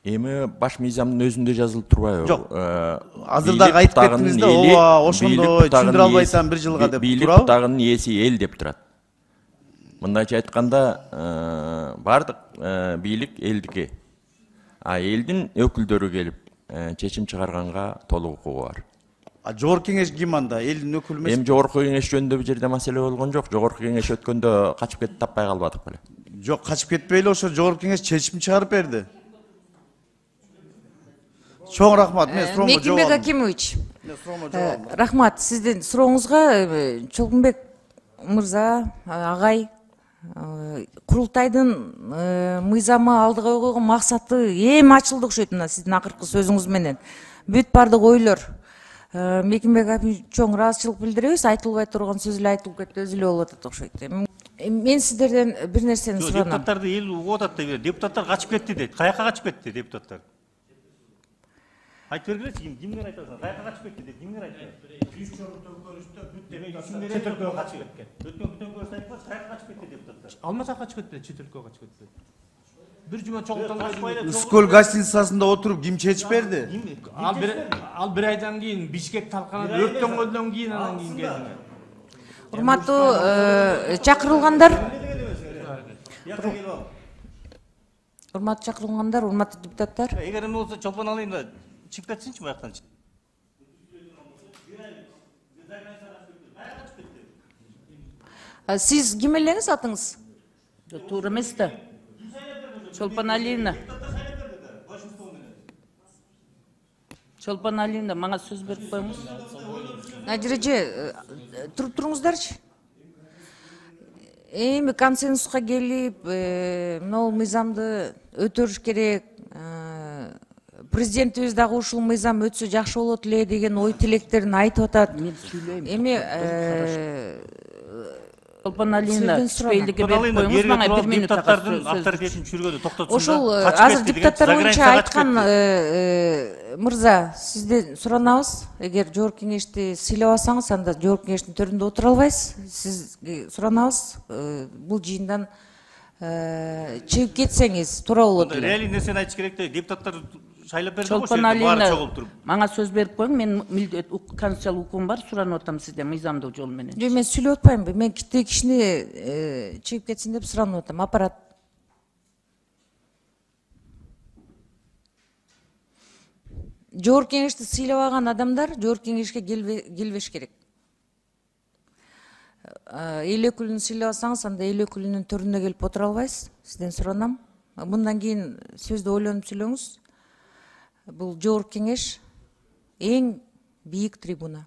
Эми баш мыйзамдын өзүндө жазылып турбайбы? Жок. Азырда айтып кеттиңиз да, ооба, ошондой түшүндүрө албайсам 1 жылга деп бийлик туурабы? бутагынын ээси эл деп турат. Мындайча айтканда, бардык бийлик элдики. А элдин өкүлдөрү келип чечим чыгарганга толук укугу бар. Жогорку кеңеш ким анда? Элдин өкүлү эмес? Эми жогорку кеңеш жөнүндө бул жерде маселе болгон жок. Жогорку кеңеш өткөндө качып кетип таппай калбадык беле? Жок, качып кетпей эле ошо жогорку кеңеш чечим чыгарып берди. Чоң рахмат. Мен суроомо жооп Мекимбек Акимович. Рахмат. Сиздин сурооңузга Чолкунбек мырза, агай, курултайдын мыйзамы алдыга койгон максаты эми ачылды окшойт мына сиздин акыркы сөзүңүз менен. Бүт бардык ойлор. Мекимбек Акимович чоң ыраазычылык билдиребиз, айтылбай турган сөз эле айтылып кетти, өзү эле болуп атат окшойт. Мен сиздерден бир нерсени суранам. Депутаттарды эл угуп атат дейт. Депутаттар качып кетти дейт. Каяка качып кетти депутаттар? Айтып бергилечи, кимдер айтасың? Каяка качып кетти дейт, кимдер айтты? Чет өлкөгө качып кеткен. Өткөн бүтөnkө айтпас, каяка качып кетти депутаттар? Алмаса качып кетти, чет өлкөгө качып кетти. Бир жума чогулталбай. Үскөл гостиницасында отуруп ким чечип берди? Ал бир айдан кийин Бишкек талканы өрттөнгөндөн кийин анан кийин келди. Урматтуу чакырылгандар. Урматтуу чакырылгандар, урматтуу депутаттар. Эгер эме болсо Чолпон Алиев да чыгып кетсинчи бияктан. Сиз ким элеңиз атыңыз? Туура эмес да. Чолпон Алиевна. Чолпон Алиевна, мага сөз берип коюңуз. Ажырыжы, туруп туруңуздарчы. Эми консенсуска келип, мына мыйзамды өтөрүш керек. Президентибиз дагы ушул мыйзам өтсө жакшы болот эле деген ой тилектерин айтып атат. Эми Чолпон Алиевна, спейлдикке берип коюңуз, мага 1 минут депутаттардын авторитетин чүргөдү токтотсун. Ошол азыр депутаттар боюнча айткан мырза, сизден суранабыз. Эгер жогорку кеңешти сыйлабасаңыз, анда жогорку кеңештин төрүндө отура албайсыз. Сизге суранабыз. Бул жыйындан чыгып кетсеңиз туура болот эле. Реалий нерсени айтыш керек да, депутаттар шайлап берди го, Чолпон Алиевна, мага сөз берип коюң. Мен конституциялык укугум бар, суранып атам сизден мыйзамдуу жол менен. Жок, мен сүйлөп атпаймынбы. Мен китте кишини чыгып кетсин деп суранып атам. Аппарат. Жогорку кеңешти сыйлабаган адамдар жогорку кеңешке келбеш керек. Эл өкүлүн сыйлабасаңыз, анда эл өкүлүнүн төрүнө келип отура албайсыз. Сизден суранам. Мындан кийин сөздү ойлонуп сүйлөңүз. Бул жогорку кеңеш эң бийик трибуна.